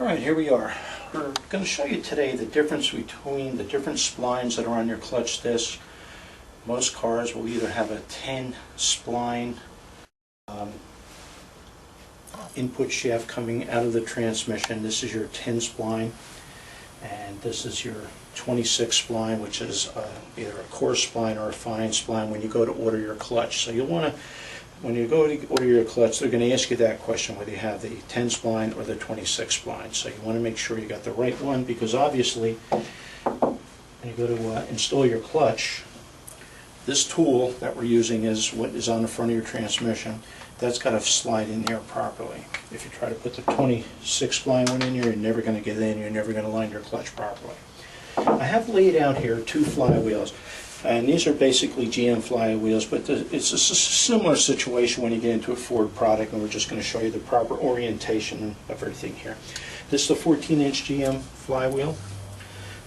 Alright, here we are. We're going to show you today the difference between the different splines that are on your clutch disc. Most cars will either have a 10 spline input shaft coming out of the transmission. This is your 10 spline, and this is your 26 spline, which is either a coarse spline or a fine spline when you go to order your clutch. So you'll want to, when you go to order your clutch, they're going to ask you that question, whether you have the 10 spline or the 26 spline. So you want to make sure you got the right one, because obviously when you go to install your clutch, this tool that we're using is what is on the front of your transmission. That's got to slide in there properly. If you try to put the 26 spline one in here, you're never going to get in, you're never going to line your clutch properly. I have laid out here two flywheels, and these are basically GM flywheels, but it's a similar situation when you get into a Ford product, and we're just going to show you the proper orientation of everything here. This is the 14-inch GM flywheel.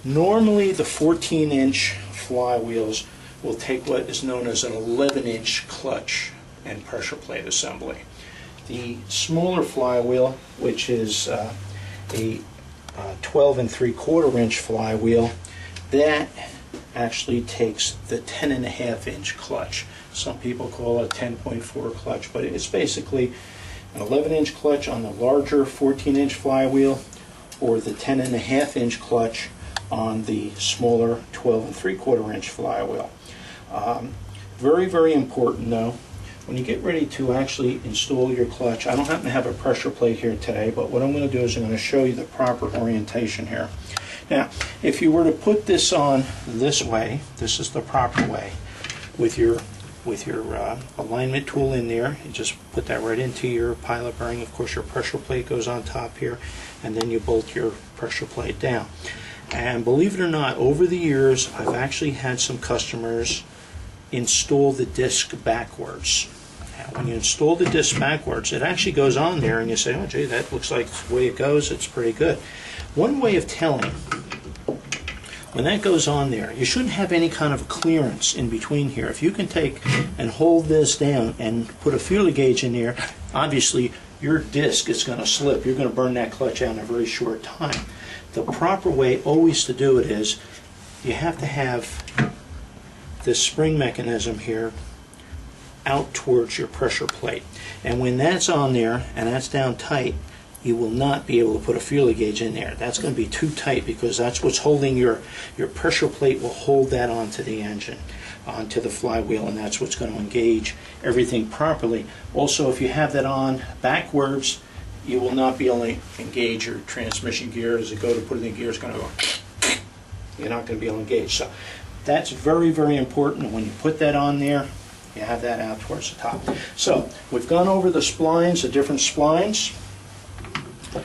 Normally the 14-inch flywheels will take what is known as an 11-inch clutch and pressure plate assembly. The smaller flywheel, which is a 12 3/4-inch flywheel, that actually takes the 10.5-inch clutch. Some people call it a 10.4 clutch, but it's basically an 11-inch clutch on the larger 14-inch flywheel, or the 10.5-inch clutch on the smaller 12 3/4-inch flywheel. Very, very important though, when you get ready to actually install your clutch, I don't happen to have a pressure plate here today, but what I'm going to do is I'm going to show you the proper orientation here. Now, if you were to put this on this way, this is the proper way, with your alignment tool in there, you just put that right into your pilot bearing. Of course, your pressure plate goes on top here, and then you bolt your pressure plate down. And believe it or not, over the years, I've actually had some customers install the disc backwards. Now, when you install the disc backwards, it actually goes on there, and you say, oh gee, that looks like the way it goes, it's pretty good. One way of telling, when that goes on there, you shouldn't have any kind of clearance in between here. If you can take and hold this down and put a feeler gauge in there, obviously your disc is going to slip. You're going to burn that clutch out in a very short time. The proper way always to do it is, you have to have this spring mechanism here out towards your pressure plate. And when that's on there and that's down tight, you will not be able to put a feeler gauge in there. That's going to be too tight, because that's what's holding your pressure plate will hold that onto the engine, onto the flywheel, and that's what's going to engage everything properly. Also, if you have that on backwards, you will not be able to engage your transmission gear. As you go to put it in gear, it's going to go, you're not going to be able to engage. So that's very, very important. When you put that on there, you have that out towards the top. So we've gone over the splines, the different splines.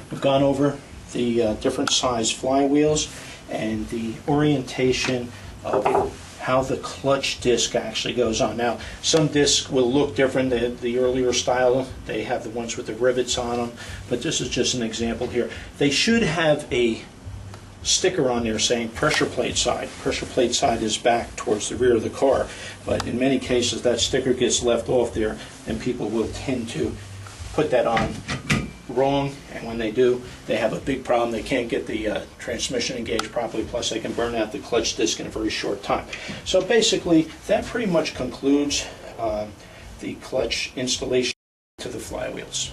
We've gone over the different size flywheels and the orientation of how the clutch disc actually goes on. Now, some discs will look different. The earlier style, they have the ones with the rivets on them, but this is just an example here. They should have a sticker on there saying pressure plate side. Pressure plate side is back towards the rear of the car, but in many cases that sticker gets left off there, and people will tend to put that on wrong, and when they do, they have a big problem. They can't get the transmission engaged properly, plus they can burn out the clutch disc in a very short time. So basically, that pretty much concludes the clutch installation to the flywheels.